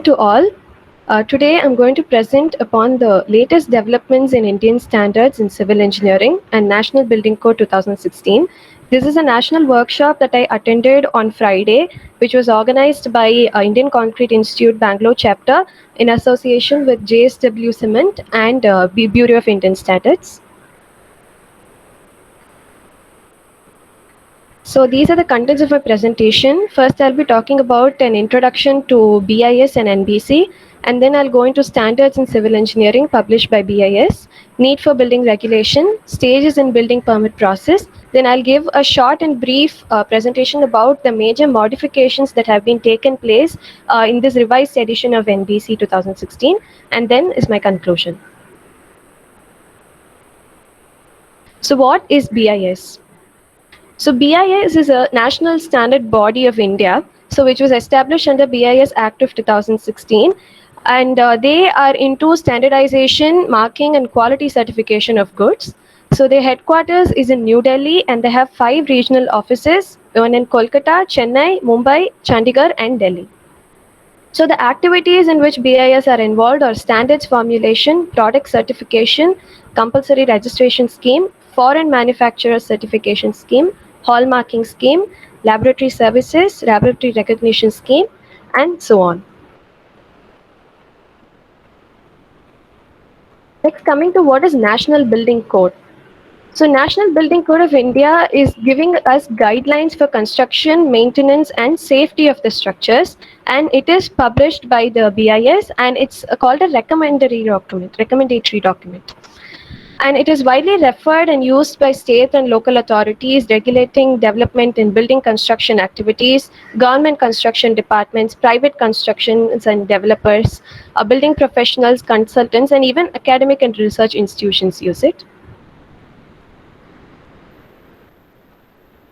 To all. Today I'm going to present upon the latest developments in Indian standards in civil engineering and National Building Code 2016. This is a national workshop that I attended on Friday, which was organized by Indian Concrete Institute Bangalore chapter in association with JSW Cement and Bureau of Indian Standards. So these are the contents of my presentation. First, I'll be talking about an introduction to BIS and NBC, and then I'll go into standards in civil engineering published by BIS, need for building regulation, stages in building permit process. Then I'll give a short and brief presentation about the major modifications that have been taken place in this revised edition of NBC 2016, and then is my conclusion. So what is BIS? So BIS is a national standard body of India, so which was established under BIS Act of 2016, and they are into standardization, marking, and quality certification of goods. So their headquarters is in New Delhi, and they have 5 regional offices, one in Kolkata, Chennai, Mumbai, Chandigarh, and Delhi. So the activities in which BIS are involved are standards formulation, product certification, compulsory registration scheme, foreign manufacturer certification scheme, hallmarking scheme, laboratory services, laboratory recognition scheme, and so on. Next, coming to what is National Building Code. So National Building Code of India is giving us guidelines for construction, maintenance, and safety of the structures, and it is published by the BIS, and it's called a recommendatory document. And it is widely referred and used by state and local authorities regulating development in building construction activities, government construction departments, private constructions and developers, building professionals, consultants, and even academic and research institutions use it.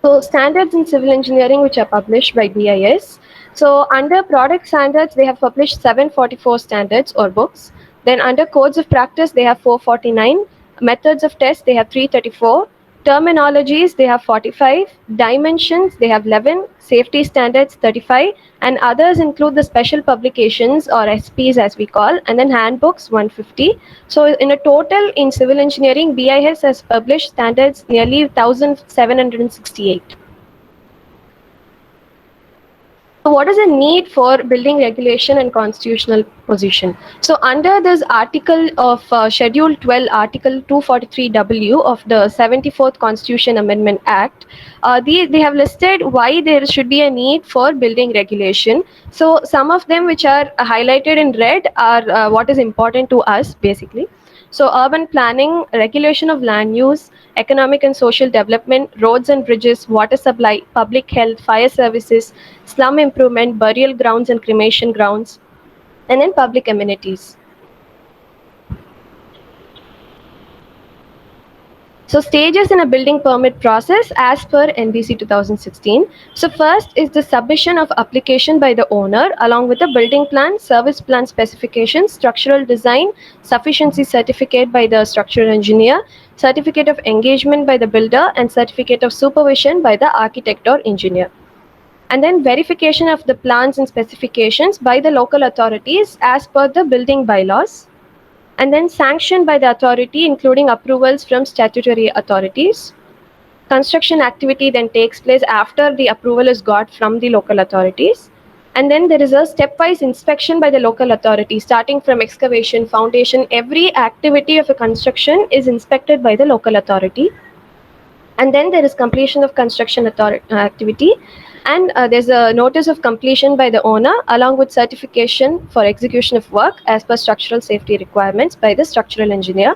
So standards in civil engineering which are published by BIS. So under product standards, they have published 744 standards or books. Then under codes of practice, they have 449. Methods of test, they have 334. Terminologies, they have 45. Dimensions, they have 11. Safety standards, 35. And others include the special publications or SPs as we call, and then handbooks, 150. So in a total in civil engineering, BIS has published standards nearly 1,768. So what is the need for building regulation and constitutional position? So under this article of Schedule 12, Article 243W of the 74th Constitution Amendment Act, they have listed why there should be a need for building regulation. So some of them which are highlighted in red are what is important to us basically. So urban planning, regulation of land use, economic and social development, roads and bridges, water supply, public health, fire services, slum improvement, burial grounds and cremation grounds, and then public amenities. So stages in a building permit process as per NBC 2016. So first is the submission of application by the owner along with the building plan, service plan specifications, structural design, sufficiency certificate by the structural engineer, certificate of engagement by the builder, and certificate of supervision by the architect or engineer. And then verification of the plans and specifications by the local authorities as per the building bylaws, and then sanctioned by the authority including approvals from statutory authorities. Construction activity then takes place after the approval is got from the local authorities. And then there is a stepwise inspection by the local authority starting from excavation, foundation, every activity of a construction is inspected by the local authority. And then there is completion of construction activity, and there's a notice of completion by the owner along with certification for execution of work as per structural safety requirements by the structural engineer.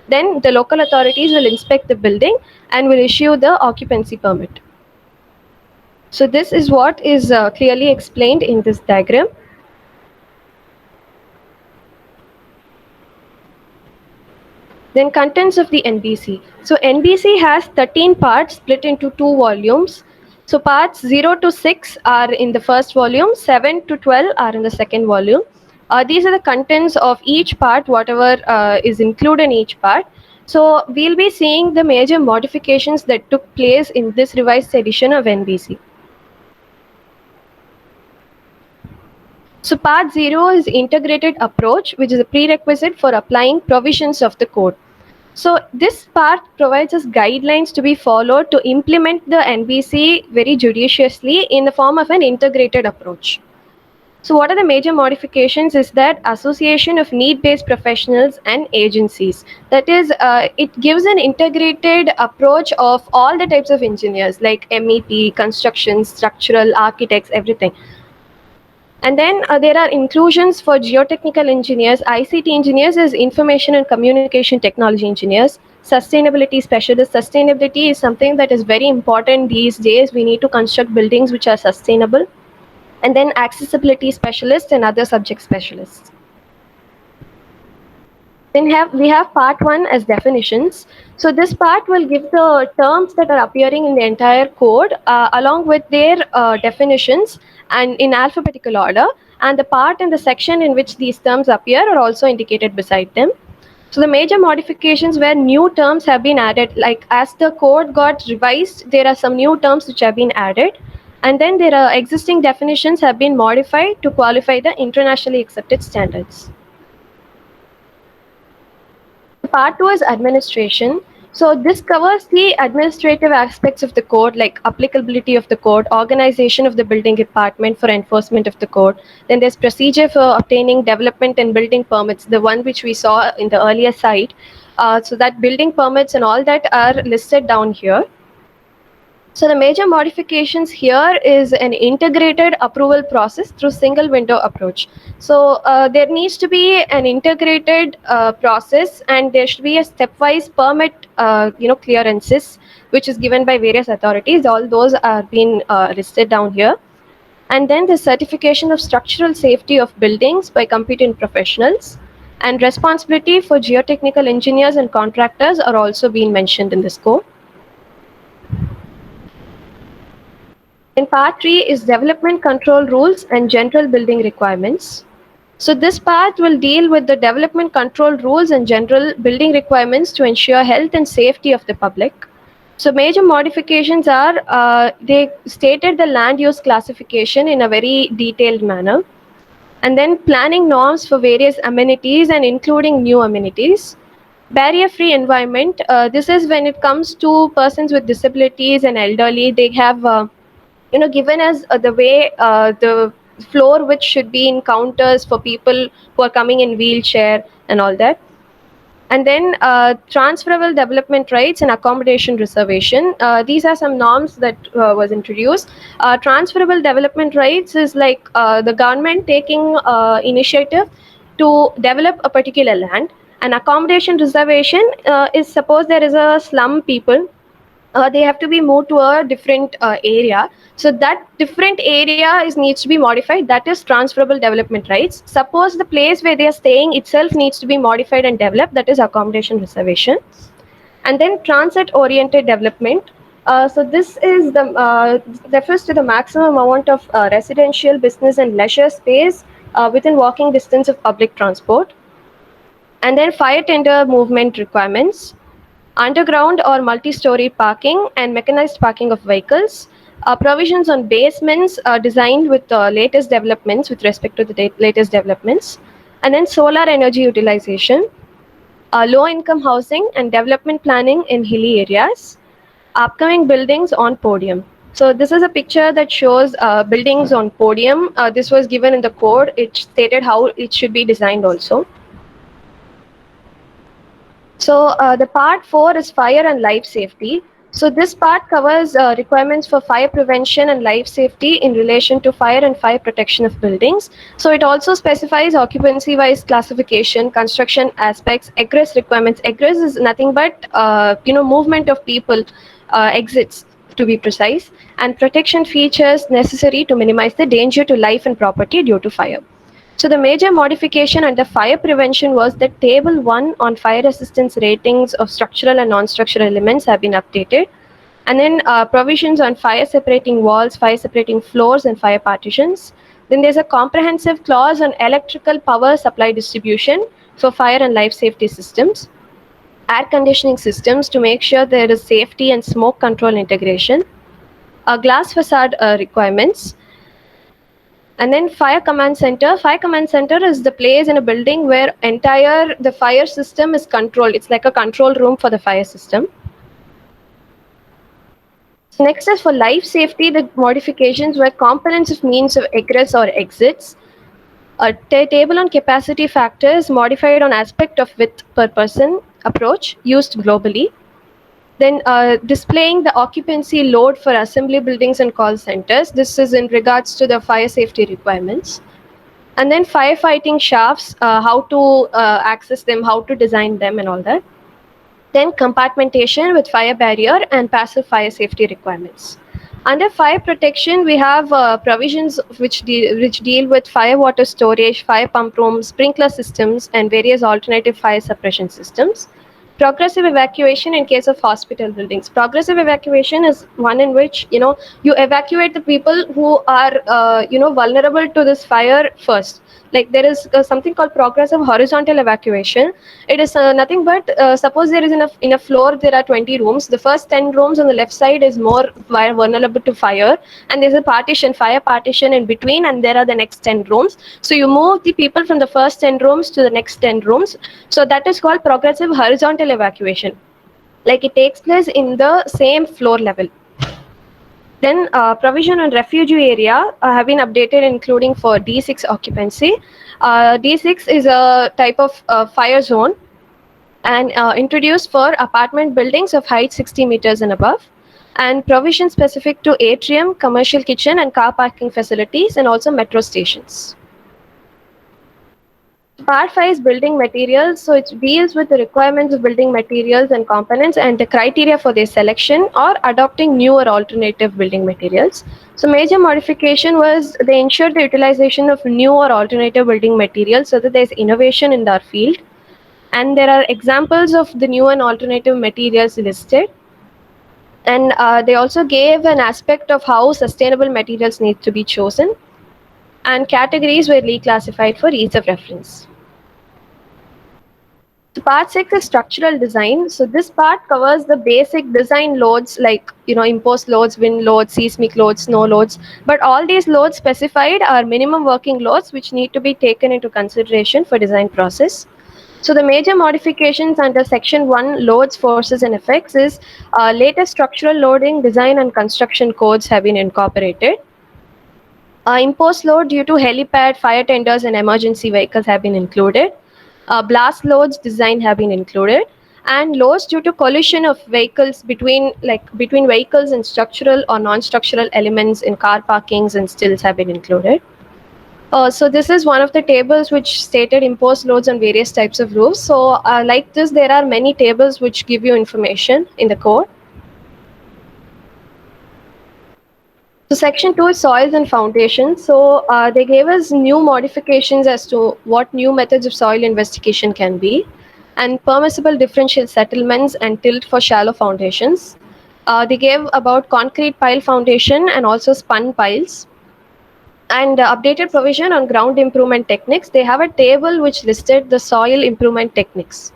Then the local authorities will inspect the building and will issue the occupancy permit. So this is what is clearly explained in this diagram. Then contents of the NBC. So NBC has 13 parts split into 2 volumes. So parts 0 to 6 are in the first volume, 7 to 12 are in the second volume. These are the contents of each part, whatever is included in each part. So we'll be seeing the major modifications that took place in this revised edition of NBC. So part 0 is integrated approach, which is a prerequisite for applying provisions of the code. So this part provides us guidelines to be followed to implement the NBC very judiciously in the form of an integrated approach. So what are the major modifications is that association of need-based professionals and agencies. That is, it gives an integrated approach of all the types of engineers like MEP, construction, structural, architects, everything. And then there are inclusions for geotechnical engineers, ICT engineers as information and communication technology engineers, sustainability specialists. Sustainability is something that is very important these days. We need to construct buildings which are sustainable. And then accessibility specialists and other subject specialists. Then we have part 1 as definitions. So this part will give the terms that are appearing in the entire code along with their definitions and in alphabetical order, and the part and the section in which these terms appear are also indicated beside them. So the major modifications where new terms have been added, like as the code got revised, there are some new terms which have been added, and then there are existing definitions have been modified to qualify the internationally accepted standards. Part 2 is administration. So this covers the administrative aspects of the code, like applicability of the code, organization of the building department for enforcement of the code. Then there's procedure for obtaining development and building permits, the one which we saw in the earlier slide. So that building permits and all that are listed down here. So the major modifications here is an integrated approval process through single window approach. So there needs to be an integrated process, and there should be a stepwise permit, clearances, which is given by various authorities. All those are being listed down here. And then the certification of structural safety of buildings by competent professionals, and responsibility for geotechnical engineers and contractors are also being mentioned in this code. In part 3 is development control rules and general building requirements. So this part will deal with the development control rules and general building requirements to ensure health and safety of the public. So major modifications are, they stated the land use classification in a very detailed manner. And then planning norms for various amenities and including new amenities. Barrier-free environment, this is when it comes to persons with disabilities and elderly, they have given us the way the floor which should be in counters for people who are coming in wheelchair and all that. And then transferable development rights and accommodation reservation. These are some norms that was introduced. Transferable development rights is like the government taking initiative to develop a particular land. And accommodation reservation is suppose there is a slum people, they have to be moved to a different area. So that different area needs to be modified. That is transferable development rights. Suppose the place where they are staying itself needs to be modified and developed. That is accommodation reservation. And then transit-oriented development. So this is the refers to the maximum amount of residential, business, and leisure space within walking distance of public transport. And then fire tender movement requirements, underground or multi-story parking and mechanized parking of vehicles, provisions on basements designed with latest developments with respect to the latest developments, and then solar energy utilization, low-income housing and development planning in hilly areas, upcoming buildings on podium. So this is a picture that shows buildings on podium. This was given in the code. It stated how it should be designed also. So the part 4 is fire and life safety. So this part covers requirements for fire prevention and life safety in relation to fire and fire protection of buildings. So it also specifies occupancy-wise classification, construction aspects, egress requirements. Egress is nothing but movement of people, exits to be precise, and protection features necessary to minimize the danger to life and property due to fire. So the major modification under fire prevention was that Table 1 on fire resistance ratings of structural and non-structural elements have been updated. And then provisions on fire separating walls, fire separating floors, and fire partitions. Then there's a comprehensive clause on electrical power supply distribution for fire and life safety systems. Air conditioning systems to make sure there is safety and smoke control integration. Glass facade requirements. And then fire command center. Fire command center is the place in a building where entire the fire system is controlled. It's like a control room for the fire system. So next is for life safety, the modifications were components of means of egress or exits. A table on capacity factors modified on aspect of width per person approach used globally. Then displaying the occupancy load for assembly buildings and call centers. This is in regards to the fire safety requirements. And then firefighting shafts, how to access them, how to design them and all that. Then compartmentation with fire barrier and passive fire safety requirements. Under fire protection, we have provisions which deal with fire water storage, fire pump rooms, sprinkler systems, and various alternative fire suppression systems. Progressive evacuation in case of hospital buildings. Progressive evacuation is one in which you evacuate the people who are vulnerable to this fire first. Like there is something called progressive horizontal evacuation. It is nothing but suppose there is in a floor there are 20 rooms. The first 10 rooms on the left side is more vulnerable to fire, and there's a partition, fire partition in between, and there are the next 10 rooms. So you move the people from the first 10 rooms to the next 10 rooms. So that is called progressive horizontal evacuation. Like it takes place in the same floor level. Then provision on refugee area have been updated, including for D6 occupancy. D6 is a type of fire zone and introduced for apartment buildings of height 60 meters and above, and provision specific to atrium, commercial kitchen, and car parking facilities, and also metro stations. Part 5 is building materials. So it deals with the requirements of building materials and components and the criteria for their selection or adopting new or alternative building materials. So major modification was they ensured the utilization of new or alternative building materials so that there's innovation in our field. And there are examples of the new and alternative materials listed. And they also gave an aspect of how sustainable materials need to be chosen. And categories were reclassified for ease of reference. So part 6 is structural design. So this part covers the basic design loads like imposed loads, wind loads, seismic loads, snow loads. But all these loads specified are minimum working loads which need to be taken into consideration for design process. So the major modifications under section 1 loads, forces and effects is latest structural loading, design and construction codes have been incorporated. Imposed load due to helipad, fire tenders and emergency vehicles have been included. Blast loads design have been included, and loads due to collision of vehicles between vehicles and structural or non-structural elements in car parkings and stills have been included. So this is one of the tables which stated imposed loads on various types of roofs. So like this, there are many tables which give you information in the code. So section 2 is soils and foundations. So they gave us new modifications as to what new methods of soil investigation can be, and permissible differential settlements and tilt for shallow foundations. They gave about concrete pile foundation and also spun piles. And updated provision on ground improvement techniques. They have a table which listed the soil improvement techniques.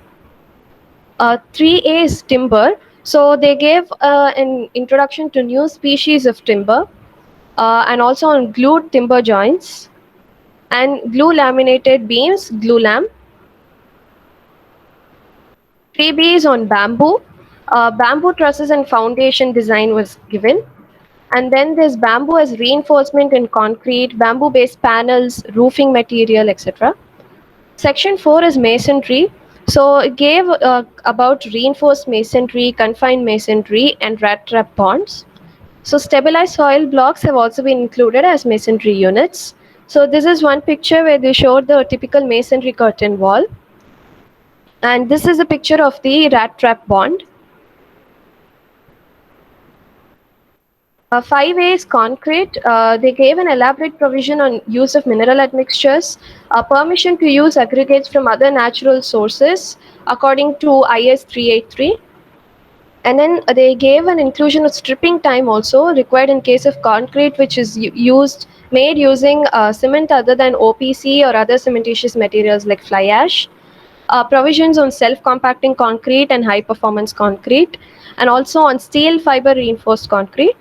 3A is timber. So they gave an introduction to new species of timber. And also on glued timber joints and glue laminated beams, glue lam. 3B is on bamboo. Bamboo trusses and foundation design was given. And then there's bamboo as reinforcement in concrete, bamboo-based panels, roofing material, etc. Section 4 is masonry. So it gave about reinforced masonry, confined masonry, and rat trap bonds. So stabilized soil blocks have also been included as masonry units. So this is one picture where they showed the typical masonry curtain wall. And this is a picture of the rat trap bond. 5A is concrete. They gave an elaborate provision on use of mineral admixtures, permission to use aggregates from other natural sources according to IS 383. And then they gave an inclusion of stripping time also required in case of concrete which is made using cement other than OPC or other cementitious materials like fly ash. Provisions on self-compacting concrete and high-performance concrete, and also on steel fiber reinforced concrete.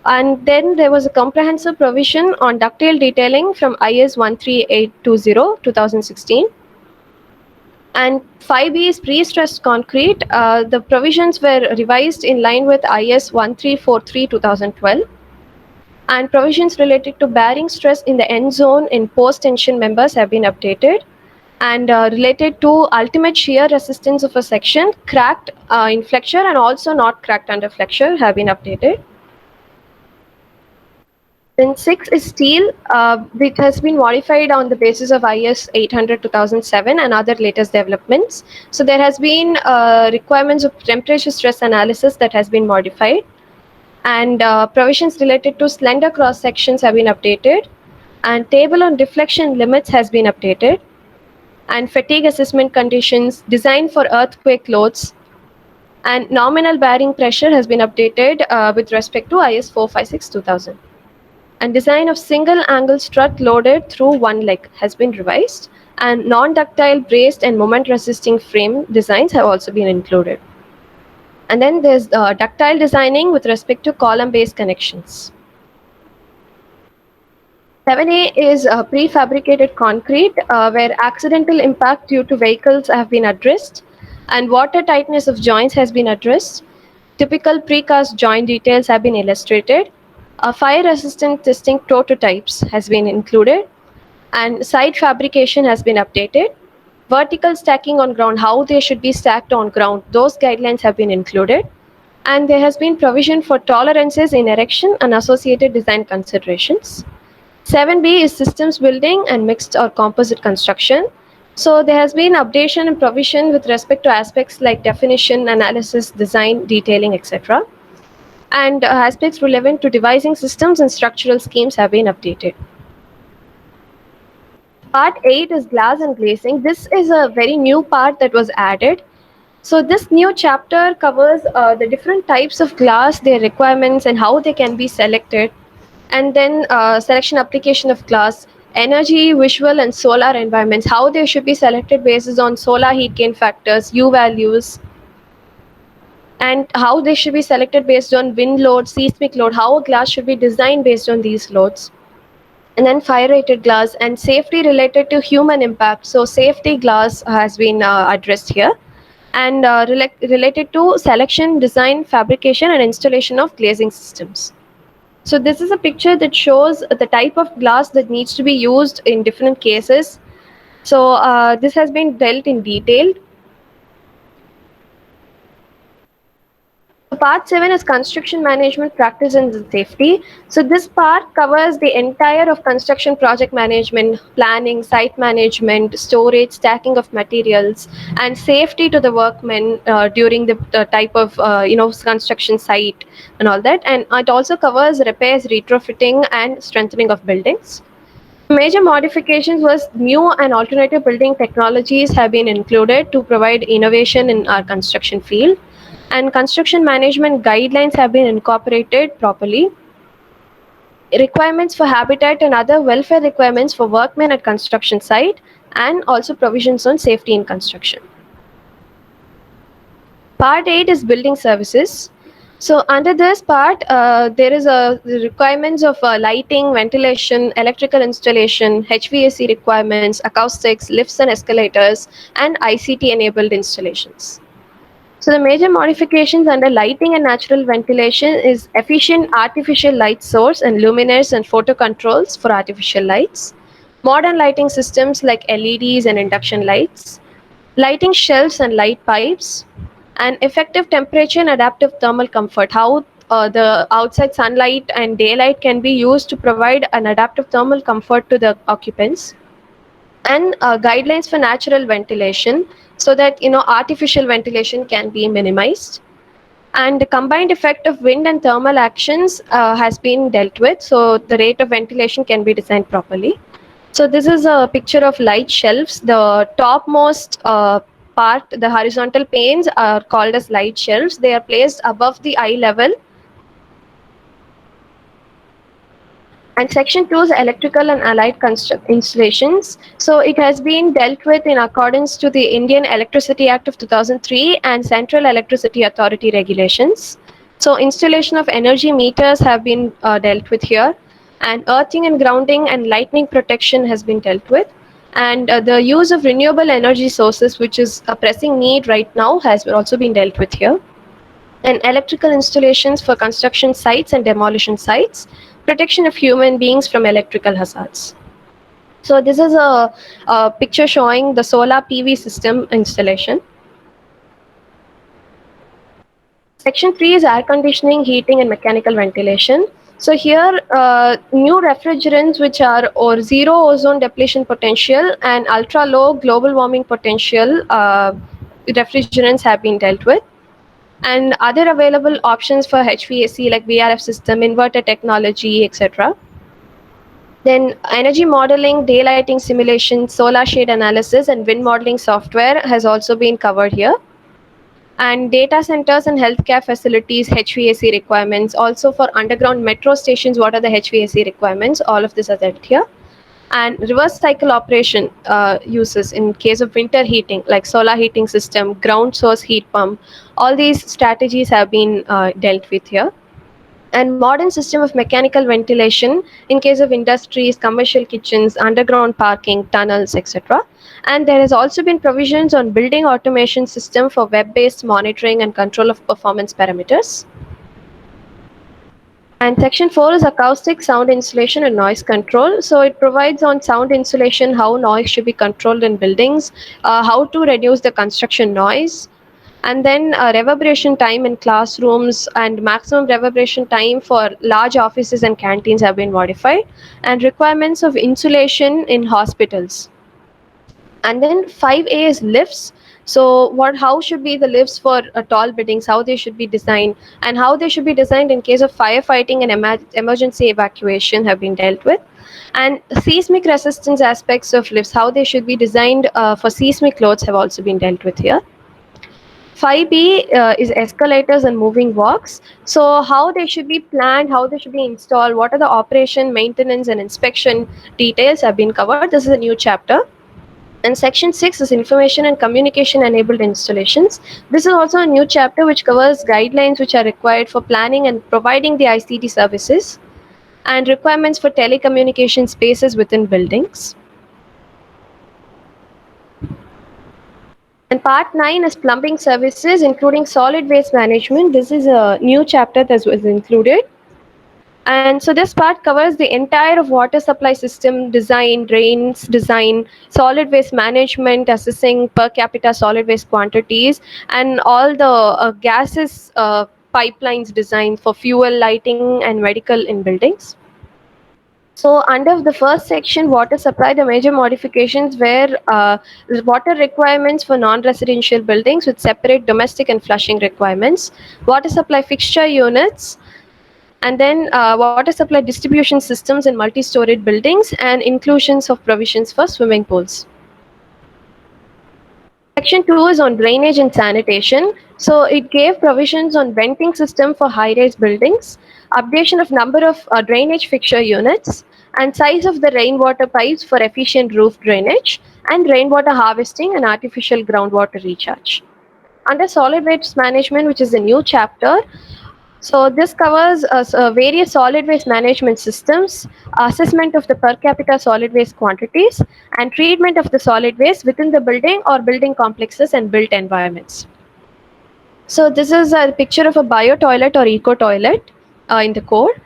And then there was a comprehensive provision on ductile detailing from IS 13820 2016. And 5B is pre-stressed concrete. The provisions were revised in line with IS 1343 2012. And provisions related to bearing stress in the end zone in post-tension members have been updated. And related to ultimate shear resistance of a section, cracked in flexure and also not cracked under flexure have been updated. Then 6 is steel, which has been modified on the basis of IS 800 2007 and other latest developments. So there has been requirements of temperature stress analysis that has been modified, and provisions related to slender cross sections have been updated, and table on deflection limits has been updated, and fatigue assessment conditions, design for earthquake loads, and nominal bearing pressure has been updated with respect to IS 456 2000. And design of single angle strut loaded through one leg has been revised, and non-ductile braced and moment resisting frame designs have also been included. And then there's ductile designing with respect to column based connections. 7A is prefabricated concrete where accidental impact due to vehicles have been addressed, and water tightness of joints has been addressed. Typical precast joint details have been illustrated. Fire resistant testing prototypes has been included, and site fabrication has been updated. Vertical stacking on ground, how they should be stacked on ground, those guidelines have been included. And there has been provision for tolerances in erection and associated design considerations. 7B is systems building and mixed or composite construction. So there has been updation and provision with respect to aspects like definition, analysis, design, detailing, etc. And aspects relevant to devising systems and structural schemes have been updated. Part 8 is glass and glazing. This is a very new part that was added. So this new chapter covers the different types of glass, their requirements, and how they can be selected. And then selection application of glass, energy, visual, and solar environments, how they should be selected based on solar heat gain factors, U values, and how they should be selected based on wind load, seismic load, how a glass should be designed based on these loads. And then fire rated glass and safety related to human impact. So safety glass has been addressed here, and related to selection, design, fabrication, and installation of glazing systems. So this is a picture that shows the type of glass that needs to be used in different cases. So this has been dealt in detail. Part 7 is construction management practice and safety. So this part covers the entire of construction project management, planning, site management, storage, stacking of materials, and safety to the workmen during the type of construction site and all that. And it also covers repairs, retrofitting, and strengthening of buildings. Major modifications was new and alternative building technologies have been included to provide innovation in our construction field, and construction management guidelines have been incorporated properly. Requirements for habitat and other welfare requirements for workmen at construction site, and also provisions on safety in construction. Part 8 is building services. So under this part, there is the requirements of lighting, ventilation, electrical installation, HVAC requirements, acoustics, lifts and escalators, and ICT-enabled installations. So the major modifications under lighting and natural ventilation is efficient artificial light source and luminaires and photo controls for artificial lights, modern lighting systems like LEDs and induction lights, lighting shelves and light pipes, and effective temperature and adaptive thermal comfort, how the outside sunlight and daylight can be used to provide an adaptive thermal comfort to the occupants, and guidelines for natural ventilation so that artificial ventilation can be minimized. And the combined effect of wind and thermal actions has been dealt with, so the rate of ventilation can be designed properly. So this is a picture of light shelves. The topmost part, the horizontal panes, are called as light shelves. They are placed above the eye level. And section 2 is electrical and allied installations. So it has been dealt with in accordance to the Indian Electricity Act of 2003 and Central Electricity Authority regulations. So installation of energy meters have been dealt with here, and earthing and grounding and lightning protection has been dealt with. And the use of renewable energy sources, which is a pressing need right now, has also been dealt with here. And electrical installations for construction sites and demolition sites, protection of human beings from electrical hazards. So this is a picture showing the solar PV system installation. Section 3 is air conditioning, heating, and mechanical ventilation. So here, new refrigerants which are or zero ozone depletion potential and ultra low global warming potential refrigerants have been dealt with. And other available options for HVAC like VRF system, inverter technology, etc. Then energy modeling, daylighting simulation, solar shade analysis, and wind modeling software has also been covered here. And data centers and healthcare facilities, HVAC requirements. Also for underground metro stations, what are the HVAC requirements? All of this are there here. And reverse cycle operation uses in case of winter heating, like solar heating system, ground source heat pump. All these strategies have been dealt with here. And modern system of mechanical ventilation in case of industries, commercial kitchens, underground parking, tunnels, etc. And there has also been provisions on building automation system for web-based monitoring and control of performance parameters. And section 4 is acoustic sound insulation and noise control. So it provides on sound insulation, how noise should be controlled in buildings, how to reduce the construction noise, and then reverberation time in classrooms and maximum reverberation time for large offices and canteens have been modified, and requirements of insulation in hospitals. And then 5A is lifts. So how should be the lifts for tall buildings, how they should be designed, and how they should be designed in case of firefighting and emergency evacuation have been dealt with. And seismic resistance aspects of lifts, how they should be designed for seismic loads have also been dealt with here. 5B is escalators and moving walks. So how they should be planned, how they should be installed, what are the operation, maintenance, and inspection details have been covered. This is a new chapter. And section 6 is information and communication enabled installations. This is also a new chapter which covers guidelines which are required for planning and providing the ICT services, and requirements for telecommunication spaces within buildings. And part 9 is plumbing services, including solid waste management. This is a new chapter that was included. And so this part covers the entire of water supply system design, drains design, solid waste management, assessing per capita solid waste quantities, and all the gases pipelines design for fuel, lighting, and medical in buildings. So under the first section, water supply, the major modifications were water requirements for non-residential buildings with separate domestic and flushing requirements, water supply fixture units, and then water supply distribution systems in multi-storied buildings, and inclusions of provisions for swimming pools. Section 2 is on drainage and sanitation. So it gave provisions on venting system for high-rise buildings, updation of number of drainage fixture units, and size of the rainwater pipes for efficient roof drainage, and rainwater harvesting and artificial groundwater recharge. Under solid waste management, which is a new chapter, so this covers various solid waste management systems, assessment of the per capita solid waste quantities, and treatment of the solid waste within the building or building complexes and built environments. So this is a picture of a bio toilet or eco toilet in the code.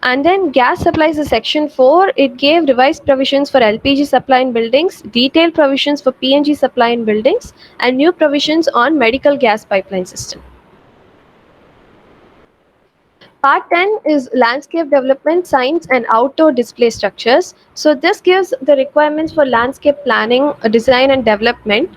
And then gas supplies is section 4. It gave revised provisions for LPG supply in buildings, detailed provisions for PNG supply in buildings, and new provisions on medical gas pipeline system. Part 10 is landscape development, science, and outdoor display structures. So this gives the requirements for landscape planning, design, and development.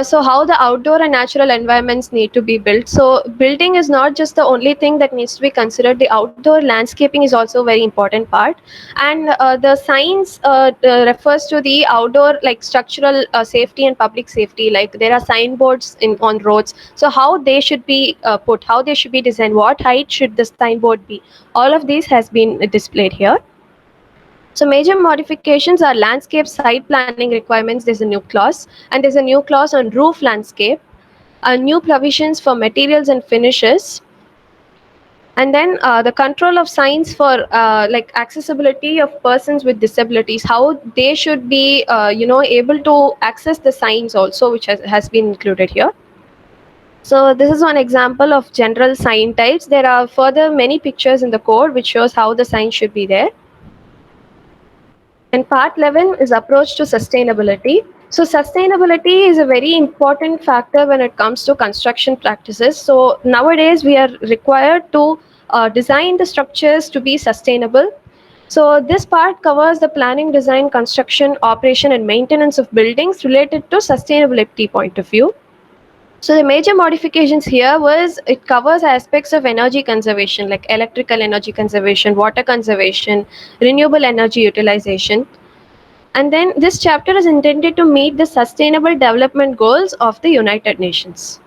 So how the outdoor and natural environments need to be built. So building is not just the only thing that needs to be considered. The outdoor landscaping is also a very important part. And the science refers to the outdoor, like structural safety and public safety. Like there are signboards on roads. So how they should be put, how they should be designed, what height should the signboard be. All of these has been displayed here. So major modifications are landscape site planning requirements. There's a new clause, and there's a new clause on roof landscape, new provisions for materials and finishes, And then the control of signs for like accessibility of persons with disabilities, how they should be able to access the signs also, which has been included here. So this is one example of general sign types. There are further many pictures in the code which shows how the sign should be there. And part 11 is approach to sustainability. So sustainability is a very important factor when it comes to construction practices. So nowadays we are required to design the structures to be sustainable. So this part covers the planning, design, construction, operation and maintenance of buildings related to sustainability point of view. So the major modifications here was it covers aspects of energy conservation like electrical energy conservation, water conservation, renewable energy utilization. And then this chapter is intended to meet the sustainable development goals of the United Nations.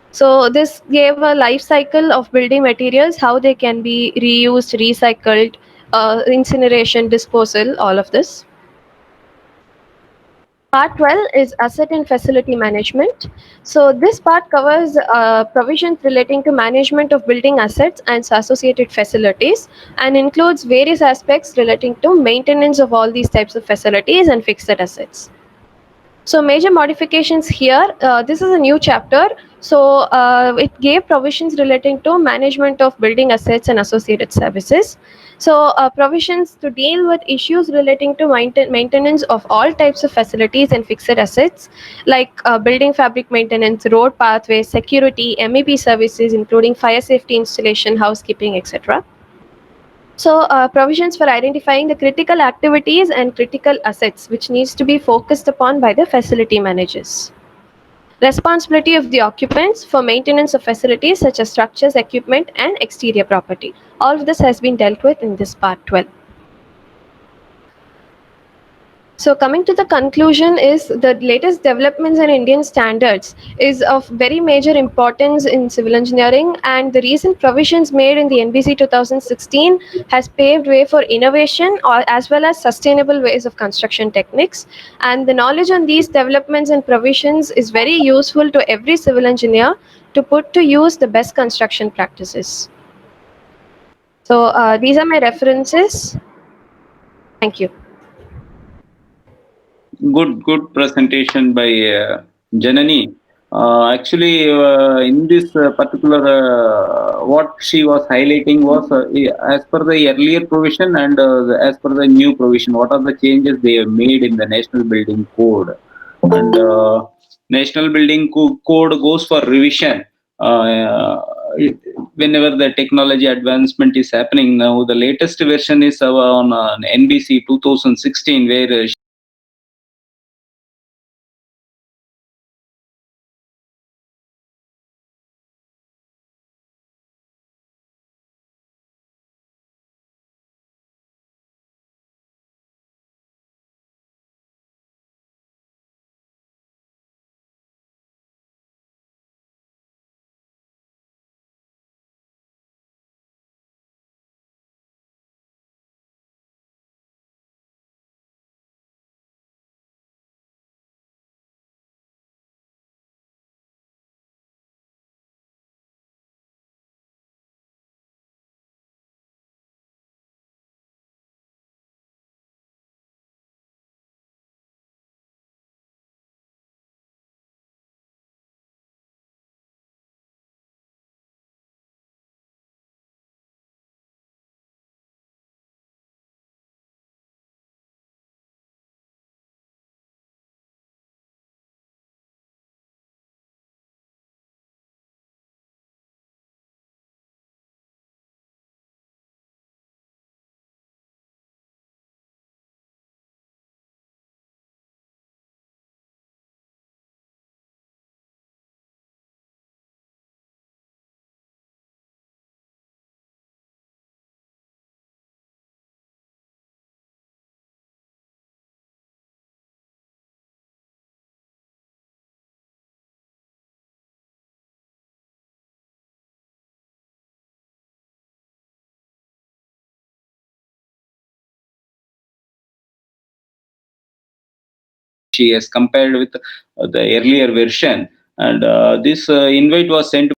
So this gave a life cycle of building materials, how they can be reused, recycled, incineration, disposal, all of this. Part 12 is asset and facility management. So this part covers provisions relating to management of building assets and associated facilities and includes various aspects relating to maintenance of all these types of facilities and fixed assets. So major modifications here, this is a new chapter. So it gave provisions relating to management of building assets and associated services. So provisions to deal with issues relating to maintenance of all types of facilities and fixed assets like building fabric maintenance, road pathways, security, MEP services including fire safety installation, housekeeping, etc. So provisions for identifying the critical activities and critical assets which needs to be focused upon by the facility managers. Responsibility of the occupants for maintenance of facilities such as structures, equipment and exterior property. All of this has been dealt with in this part 12. So coming to the conclusion is the latest developments in Indian standards is of very major importance in civil engineering, and the recent provisions made in the NBC 2016 has paved way for innovation or as well as sustainable ways of construction techniques, and the knowledge on these developments and provisions is very useful to every civil engineer to put to use the best construction practices. So these are my references. Thank you. Good presentation by Janani. Actually, in this particular, what she was highlighting was as per the earlier provision and as per the new provision, what are the changes they have made in the National Building Code. And National Building Code goes for revision. Whenever the technology advancement is happening now, the latest version is on NBC 2016, where she has compared with the earlier version. And this invite was sent